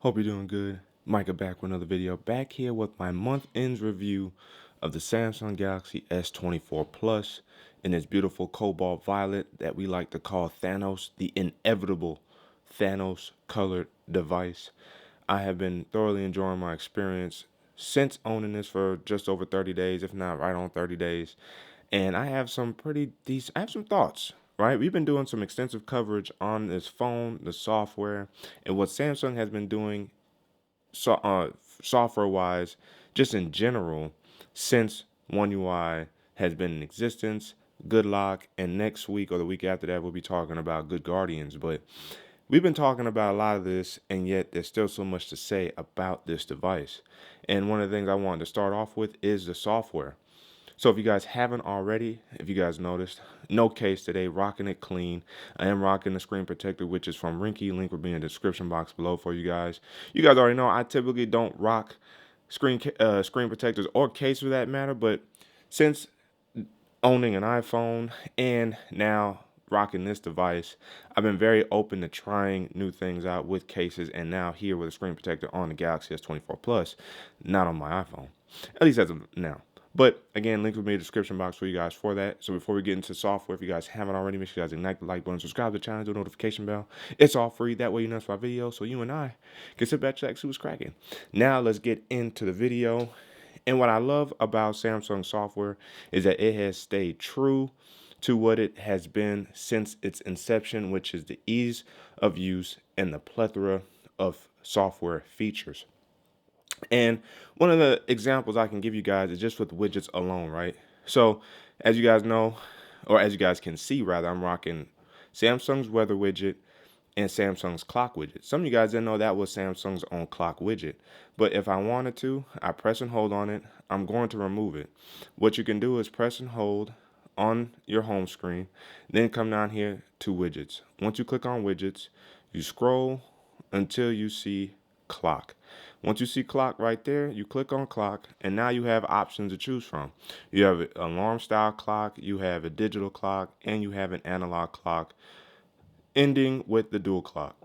Hope you're doing good. Micah back with another video. Back here with my month ends review of the Samsung Galaxy S24 Plus in this beautiful cobalt violet that we like to call Thanos, the inevitable Thanos colored device. I have been thoroughly enjoying my experience since owning this for just over 30 days, if not right on 30 days. And I have some I have some thoughts, right? We've been doing some extensive coverage on this phone, the software, and what Samsung has been doing so, software wise, just in general, since One UI has been in existence. Good Lock, and next week or the week after that, we'll be talking about Good Guardians. But we've been talking about a lot of this, and yet there's still so much to say about this device. And one of the things I wanted to start off with is the software. So if you guys haven't already, if you guys noticed, no case today, rocking it clean. I am rocking the screen protector, which is from Rinky. Link will be in the description box below for you guys. You guys already know I typically don't rock screen protectors or case for that matter, but since owning an iPhone and now rocking this device, I've been very open to trying new things out with cases, and now here with a screen protector on the Galaxy S24 Plus, not on my iPhone, at least as of now. But again, link will be in the description box for you guys for that. So before we get into software, if you guys haven't already, make sure you guys ignite the like button, subscribe to the channel, do the notification bell. It's all free. That way you notice my videos, so you and I can sit back, check, see what's cracking. Now let's get into the video. And what I love about Samsung software is that it has stayed true to what it has been since its inception, which is the ease of use and the plethora of software features. And one of the examples I can give you guys is just with widgets alone, right? So as you guys know, or as you guys can see rather, I'm rocking Samsung's weather widget and Samsung's clock widget. Some of you guys didn't know that was Samsung's own clock widget. But if I wanted to, I press and hold on it. I'm going to remove it. What you can do is press and hold on your home screen, then come down here to widgets. Once you click on widgets, you scroll until you see clock. Once you see clock right there, you click on clock, and now you have options to choose from. You have an alarm style clock, you have a digital clock, and you have an analog clock, ending with the dual clock.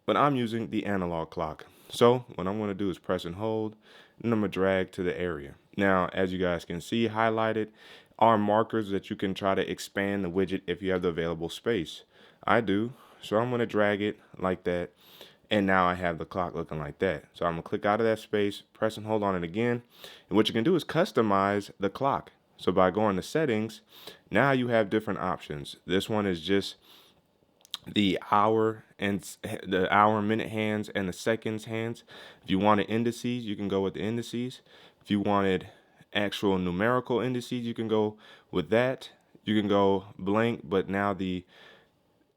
But I'm using the analog clock. So what I'm going to do is press and hold, and I'm going to drag to the area. Now, as you guys can see, highlighted are markers that you can try to expand the widget if you have the available space. I do, so I'm going to drag it like that. And now I have the clock looking like that. So I'm going to click out of that space, press and hold on it again. And what you can do is customize the clock. So by going to settings, now you have different options. This one is just the hour and the hour, minute hands, and the seconds hands. If you wanted indices, you can go with the indices. If you wanted actual numerical indices, you can go with that. You can go blank, but now the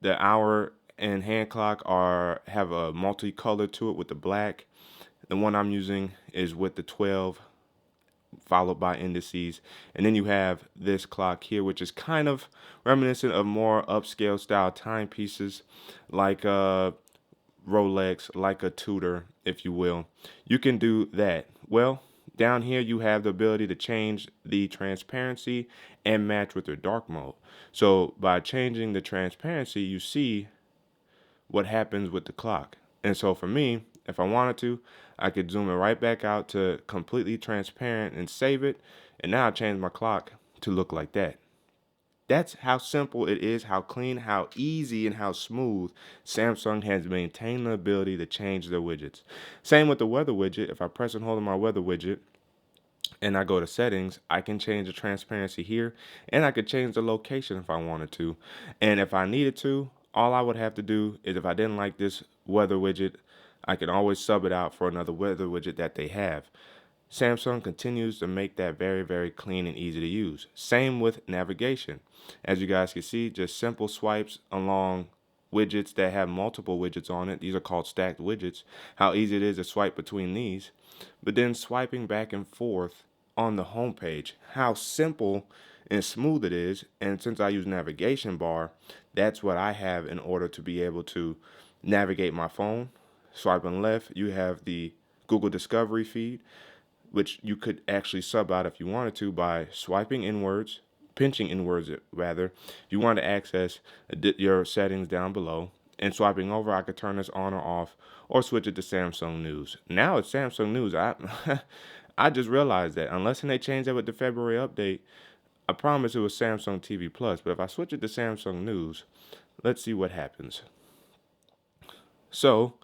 hour and hand clock have a multicolor to it with the black. The one I'm using is with the 12 followed by indices. And then you have this clock here, which is kind of reminiscent of more upscale style timepieces like a Rolex, like a Tudor, if you will. You can do that. Well, down here you have the ability to change the transparency and match with your dark mode. So by changing the transparency, you see what happens with the clock. And so for me, if I wanted to, I could zoom it right back out to completely transparent and save it. And now I change my clock to look like that. That's how simple it is, how clean, how easy, and how smooth Samsung has maintained the ability to change their widgets. Same with the weather widget. If I press and hold on my weather widget and I go to settings, I can change the transparency here, and I could change the location if I wanted to. And if I needed to, all I would have to do is, if I didn't like this weather widget, I can always sub it out for another weather widget that they have. Samsung continues to make that very, very clean and easy to use. Same with navigation. As you guys can see, just simple swipes along widgets that have multiple widgets on it. These are called stacked widgets. How easy it is to swipe between these. But then swiping back and forth on the home page. How simple and smooth it is. And since I use navigation bar, that's what I have in order to be able to navigate my phone. Swiping left, you have the Google Discovery feed, which you could actually sub out if you wanted to by swiping inwards, pinching inwards rather. If you want to access your settings down below, and swiping over, I could turn this on or off or switch it to Samsung News. Now it's Samsung News. I just realized that unless they change that with the February update, I promise it was Samsung TV Plus. But if I switch it to Samsung News, let's see what happens. So,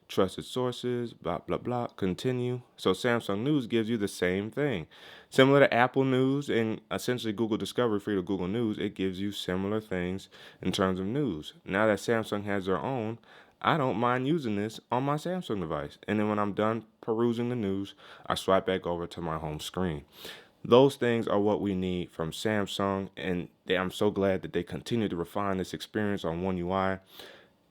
trusted sources, blah, blah, blah, continue. So Samsung News gives you the same thing. Similar to Apple News and essentially Google Discovery Free to Google News, it gives you similar things in terms of news. Now that Samsung has their own, I don't mind using this on my Samsung device. And then when I'm done perusing the news, I swipe back over to my home screen. Those things are what we need from Samsung, and I'm so glad that they continue to refine this experience on One UI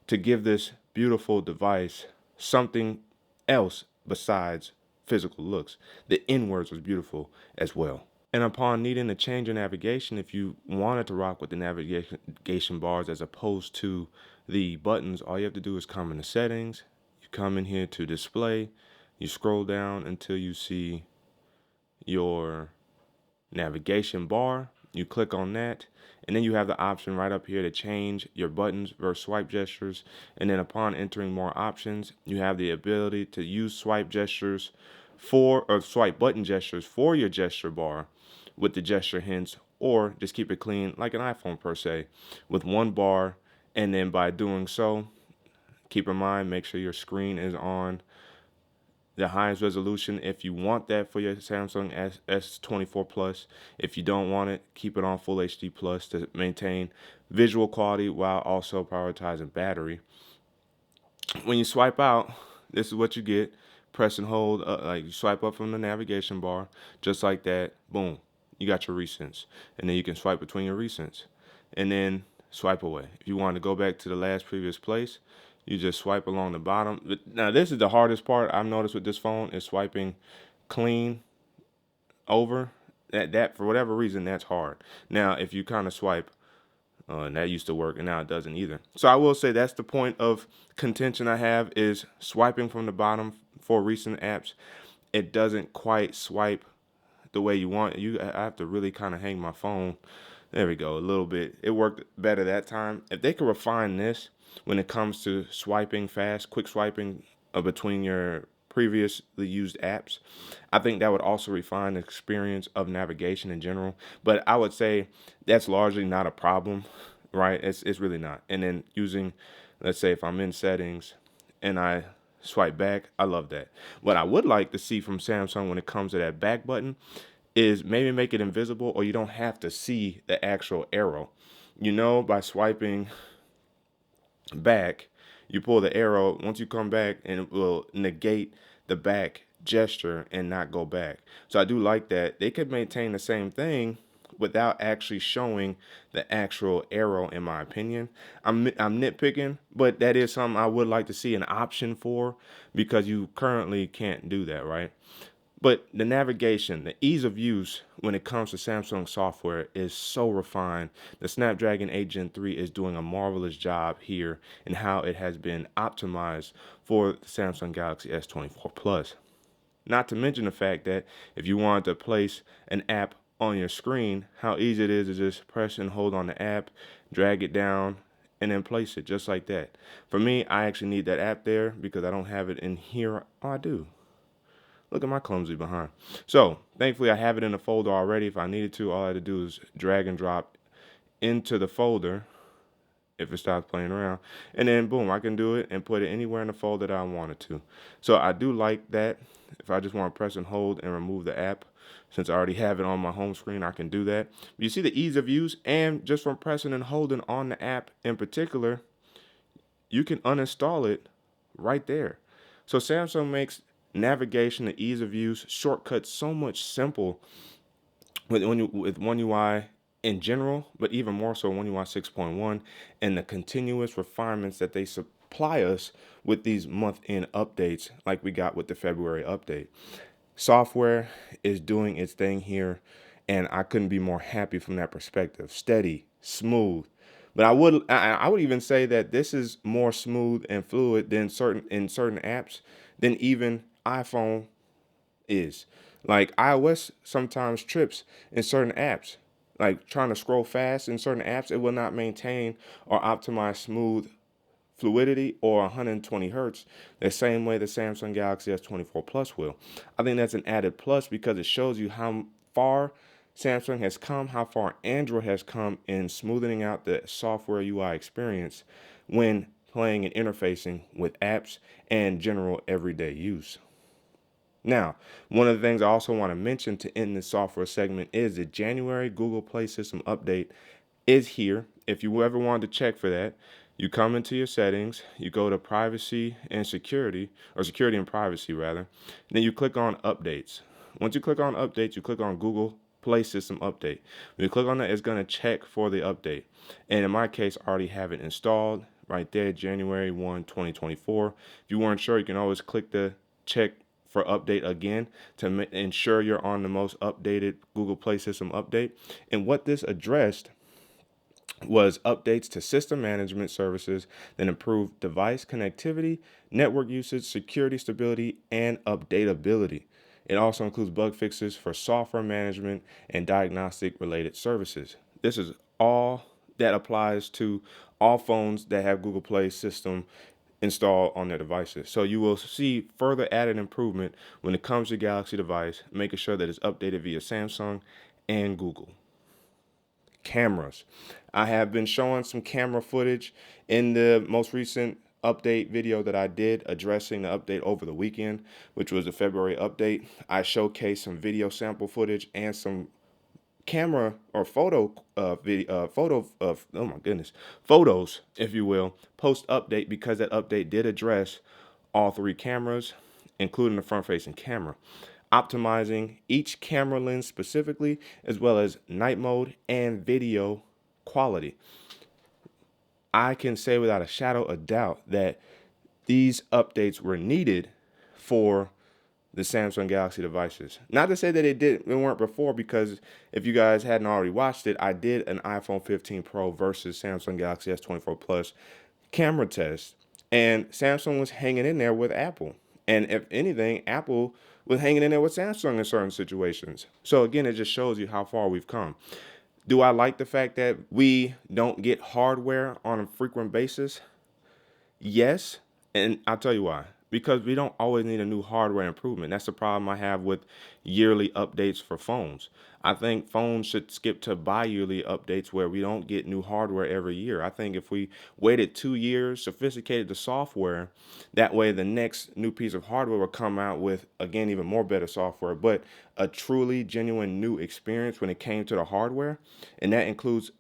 to give this beautiful device something else besides physical looks. The inwards was beautiful as well. And upon needing to change your navigation, if you wanted to rock with the navigation bars as opposed to the buttons, all you have to do is come into settings, you come in here to display, you scroll down until you see your navigation bar, you click on that, and then you have the option right up here to change your buttons versus swipe gestures. And then upon entering more options, you have the ability to use swipe gestures or swipe button gestures for your gesture bar with the gesture hints, or just keep it clean like an iPhone per se with one bar. And then by doing so, keep in mind, make sure your screen is on the highest resolution if you want that for your Samsung S24 Plus. If you don't want it, keep it on Full HD Plus to maintain visual quality while also prioritizing battery. When you swipe out, this is what you get. Press and hold, like you swipe up from the navigation bar, just like that. Boom, you got your recents, and then you can swipe between your recents, and then swipe away. If you want to go back to the last previous place, you just swipe along the bottom. Now, this is the hardest part I've noticed with this phone is swiping clean over. That for whatever reason, that's hard. Now, if you kind of swipe, and that used to work, and now it doesn't either. So I will say that's the point of contention I have is swiping from the bottom for recent apps. It doesn't quite swipe the way you want. I have to really kind of hang my phone. There we go, a little bit. It worked better that time. If they could refine this when it comes to swiping fast, quick swiping between your previously used apps, I think that would also refine the experience of navigation in general. But I would say that's largely not a problem, right? It's really not. And then using, let's say if I'm in settings and I swipe back, I love that. What I would like to see from Samsung when it comes to that back button is maybe make it invisible, or you don't have to see the actual arrow. By swiping back, you pull the arrow. Once you come back, and it will negate the back gesture and not go back. So I do like that. They could maintain the same thing without actually showing the actual arrow, in my opinion. I'm nitpicking, but that is something I would like to see an option for, because you currently can't do that, right? But the navigation, the ease of use when it comes to Samsung software is so refined. The Snapdragon 8 Gen 3 is doing a marvelous job here in how it has been optimized for the Samsung Galaxy S24 Plus. Not to mention the fact that if you wanted to place an app on your screen, how easy it is to just press and hold on the app, drag it down, and then place it just like that. For me, I actually need that app there because I don't have it in here. Oh, I do. Look at my clumsy behind. So, thankfully, I have it in the folder already. If I needed to, all I had to do is drag and drop into the folder if it stops playing around. And then, boom, I can do it and put it anywhere in the folder that I wanted to. So, I do like that. If I just want to press and hold and remove the app, since I already have it on my home screen, I can do that. You see the ease of use, and just from pressing and holding on the app in particular, you can uninstall it right there. So, Samsung makes navigation, the ease of use, shortcuts so much simple with One UI in general, but even more so One UI 6.1 and the continuous refinements that they supply us with these month-end updates like we got with the February update. Software is doing its thing here, and I couldn't be more happy from that perspective. Steady, smooth. But I would even say that this is more smooth and fluid than certain apps than even iPhone is. Like iOS sometimes trips in certain apps. Like trying to scroll fast in certain apps, it will not maintain or optimize smooth fluidity or 120 hertz the same way the Samsung Galaxy S24 Plus will. I think that's an added plus because it shows you how far Samsung has come, how far Android has come in smoothing out the software UI experience when playing and interfacing with apps and general everyday use. Now, one of the things I also want to mention to end this software segment is the January Google Play System update is here. If you ever wanted to check for that, you come into your settings, you go to privacy and security, or security and privacy rather, then you click on updates. Once you click on updates, you click on Google Play System update. When you click on that, it's going to check for the update. And in my case, I already have it installed right there, January 1, 2024. If you weren't sure, you can always click the check for update again to ensure you're on the most updated Google Play System update. And what this addressed was updates to system management services that improve device connectivity, network usage, security stability, and updatability. It also includes bug fixes for software management and diagnostic related services. This is all that applies to all phones that have Google Play system installed on their devices. So you will see further added improvement when it comes to Galaxy device, making sure that it's updated via Samsung and Google. Cameras. I have been showing some camera footage in the most recent update video that I did addressing the update over the weekend, which was the February update. I showcased some video sample footage and some camera or photos, photos, if you will, post update, because that update did address all three cameras, including the front facing camera, optimizing each camera lens specifically, as well as night mode and video quality. I can say without a shadow of doubt that these updates were needed for the Samsung Galaxy devices. Not to say that it weren't before, because if you guys hadn't already watched it, I did an iPhone 15 Pro versus Samsung Galaxy S24 Plus camera test, and Samsung was hanging in there with Apple. And if anything, Apple was hanging in there with Samsung in certain situations. So again, it just shows you how far we've come. Do I like the fact that we don't get hardware on a frequent basis? Yes, and I'll tell you why. Because we don't always need a new hardware improvement. That's the problem I have with yearly updates for phones. I think phones should skip to bi-yearly updates where we don't get new hardware every year. I think if we waited 2 years, sophisticated the software, that way the next new piece of hardware will come out with, again, even more better software, but a truly genuine new experience when it came to the hardware. And that includes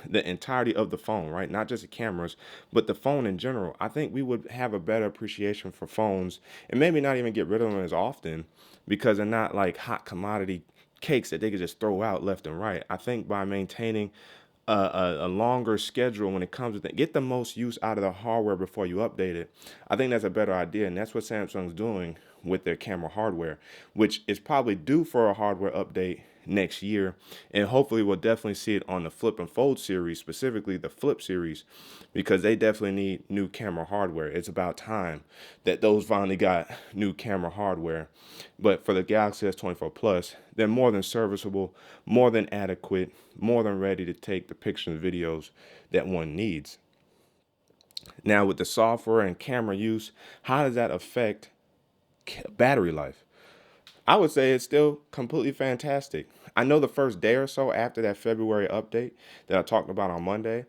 the entirety of the phone, right? Not just the cameras, but the phone in general. I think we would have a better appreciation for phones, and maybe not even get rid of them as often, because they're not like hot commodity cakes that they could just throw out left and right. I think by maintaining a longer schedule when it comes to get the most use out of the hardware before you update it, I think that's a better idea. And that's what Samsung's doing with their camera hardware, which is probably due for a hardware update next year. And hopefully we'll definitely see it on the Flip and Fold series, specifically the Flip series, because they definitely need new camera hardware. It's about time that those finally got new camera hardware. But for the Galaxy S24 Plus, they're more than serviceable, more than adequate, more than ready to take the pictures and videos that one needs. Now, with the software and camera use, how does that affect battery life? I would say it's still completely fantastic. I know the first day or so after that February update that I talked about on Monday,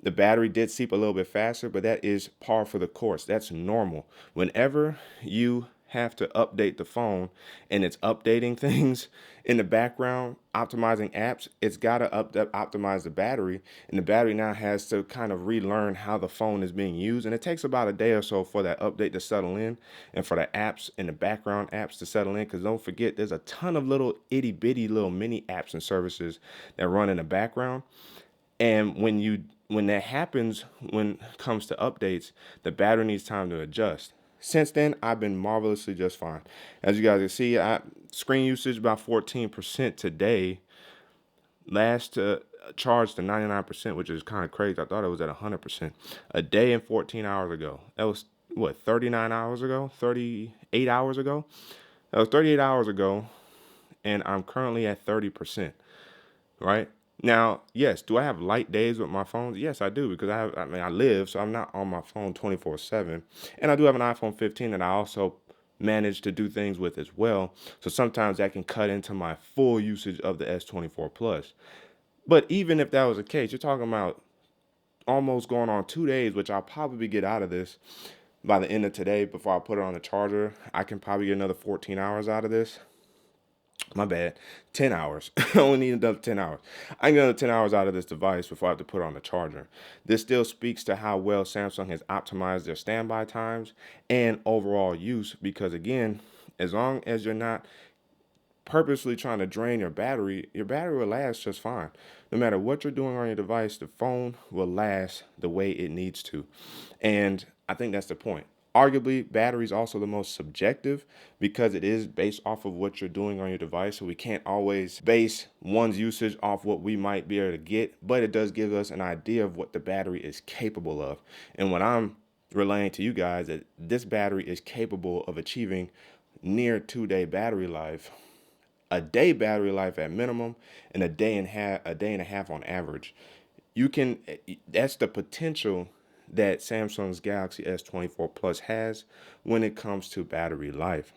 the battery did seep a little bit faster, but that is par for the course. That's normal. Whenever you have to update the phone and it's updating things in the background, optimizing apps, it's got to optimize the battery. And the battery now has to kind of relearn how the phone is being used. And it takes about a day or so for that update to settle in and for the apps and the background apps to settle in. Because don't forget, there's a ton of little itty bitty little mini apps and services that run in the background. And when that happens, when it comes to updates, the battery needs time to adjust. Since then, I've been marvelously just fine. As you guys can see, screen usage about 14% today. Last charged to 99%, which is kind of crazy. I thought it was at 100%. A day and 14 hours ago. That was, 39 hours ago? 38 hours ago? That was 38 hours ago, and I'm currently at 30%, right? Now, yes, do I have light days with my phone? Yes, I do, because I live, so I'm not on my phone 24/7. And I do have an iPhone 15 that I also manage to do things with as well. So sometimes that can cut into my full usage of the S24 Plus. But even if that was the case, you're talking about almost going on 2 days, which I'll probably get out of this by the end of today before I put it on the charger. I can probably get another 14 hours out of this. My bad. 10 hours. I only need another 10 hours. I can get another 10 hours out of this device before I have to put it on the charger. This still speaks to how well Samsung has optimized their standby times and overall use, because again, as long as you're not purposely trying to drain your battery will last just fine. No matter what you're doing on your device, the phone will last the way it needs to. And I think that's the point. Arguably, battery is also the most subjective because it is based off of what you're doing on your device. So we can't always base one's usage off what we might be able to get, but it does give us an idea of what the battery is capable of. And what I'm relaying to you guys, that this battery is capable of achieving near 2-day battery life, a day battery life at minimum, and a day and a half on average. You can That's the potential that Samsung's Galaxy S24 Plus has when it comes to battery life.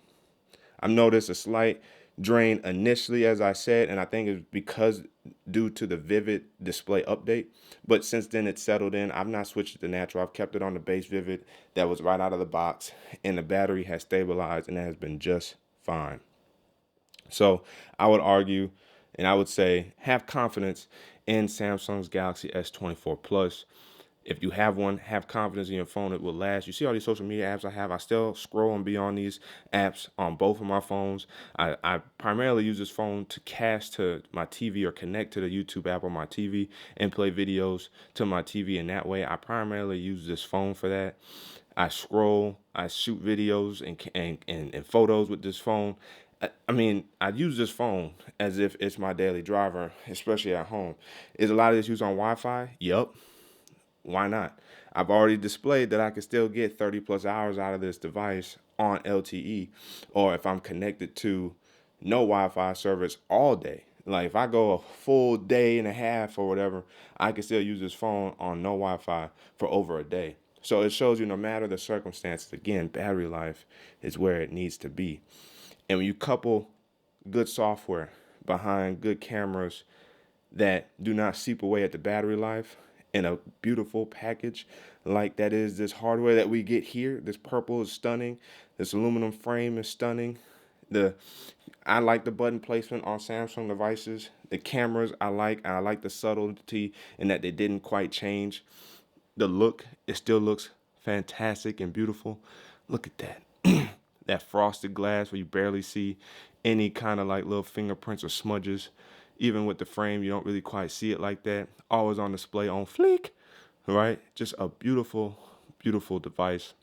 I've noticed a slight drain initially, as I said, and I think it's because due to the Vivid display update. But since then it's settled in. I've not switched it to natural. I've kept it on the base Vivid that was right out of the box, and the battery has stabilized and has been just fine. So I would argue, and I would say, have confidence in Samsung's Galaxy S24 Plus. If you have one, have confidence in your phone, it will last. You see all these social media apps I have, I still scroll and be on these apps on both of my phones. I primarily use this phone to cast to my TV or connect to the YouTube app on my TV and play videos to my TV. In that way, I primarily use this phone for that. I scroll, I shoot videos and photos with this phone. I mean, I use this phone as if it's my daily driver, especially at home. Is a lot of this used on Wi-Fi? Yup. Why not? I've already displayed that I can still get 30 plus hours out of this device on LTE, or if I'm connected to no Wi-Fi service all day. Like if I go a full day and a half or whatever, I can still use this phone on no Wi-Fi for over a day. So it shows you, no matter the circumstances, again, battery life is where it needs to be. And when you couple good software behind good cameras that do not seep away at the battery life in a beautiful package like that is this hardware that we get here. This purple is stunning. This aluminum frame is stunning. The I like the button placement on Samsung devices. The cameras I like, and I like the subtlety in that they didn't quite change the look. It still looks fantastic and beautiful. Look at that. That frosted glass where you barely see any kind of like little fingerprints or smudges. Even with the frame, you don't really quite see it like that. Always on display on fleek, right? Just a beautiful, beautiful device.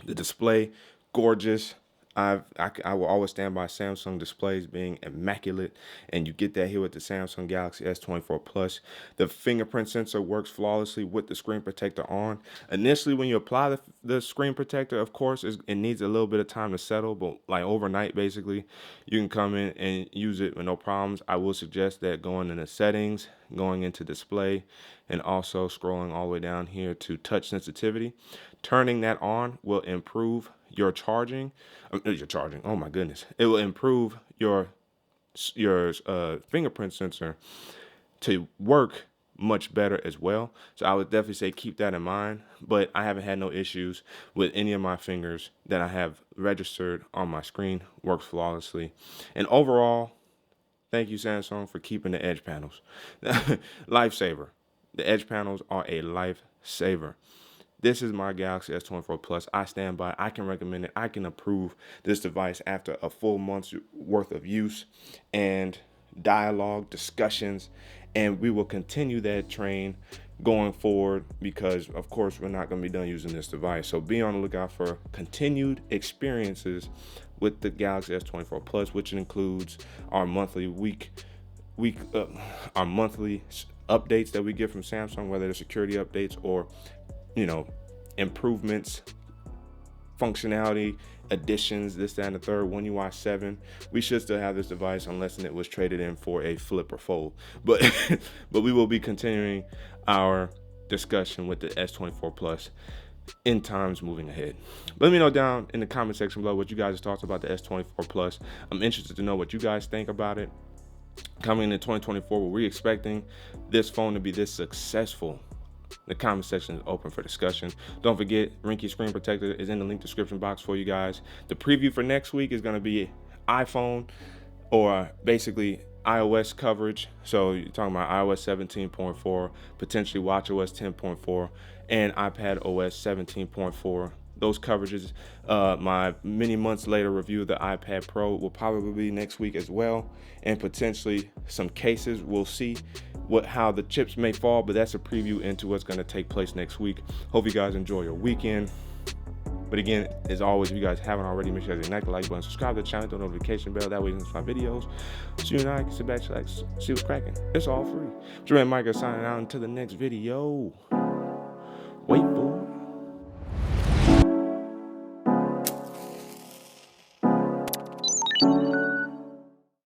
The display, gorgeous. I will always stand by Samsung displays being immaculate, and you get that here with the Samsung Galaxy S24 Plus. The fingerprint sensor works flawlessly with the screen protector on. Initially, when you apply the screen protector, of course, it needs a little bit of time to settle, but like overnight, basically, you can come in and use it with no problems. I will suggest that going into settings, going into display, and also scrolling all the way down here to touch sensitivity. Turning that on will improve your charging. Your charging. Oh my goodness! It will improve your fingerprint sensor to work much better as well. So I would definitely say keep that in mind. But I haven't had no issues with any of my fingers that I have registered on my screen. Works flawlessly. And overall, thank you, Samsung, for keeping the edge panels. Lifesaver. The edge panels are a lifesaver. This is my Galaxy S24 Plus. I stand by. I can recommend it. I can approve this device after a full month's worth of use and dialogue, discussions, and we will continue that train going forward because, of course, we're not going to be done using this device. So be on the lookout for continued experiences with the Galaxy S24 Plus, which includes our monthly our monthly updates that we get from Samsung, whether they're security updates or improvements functionality, additions, this, that, and the third, One UI 7, we should still have this device unless it was traded in for a flip or fold. But but we will be continuing our discussion with the S24 Plus in times moving ahead. Let me know down in the comment section below what you guys thought about the S24 Plus. I'm interested to know what you guys think about it. Coming into 2024, were we expecting this phone to be this successful? The comment section is open for discussion. Don't forget, Rinky Screen Protector is in the link description box for you guys. The preview for next week is going to be iPhone, or basically iOS coverage. So you're talking about iOS 17.4, potentially watchOS 10.4, and iPad OS 17.4. Those coverages. My many months later review of the iPad Pro will probably be next week as well, and potentially some cases. We'll see how the chips may fall, but that's a preview into what's going to take place next week. Hope you guys enjoy your weekend. But again, as always, if you guys haven't already, make sure you hit the like button, subscribe to the channel, hit the notification bell. That way you can see my videos. So you and I can sit back, relax, see what's cracking. It's all free. It's your man Micah signing out until the next video. Wait for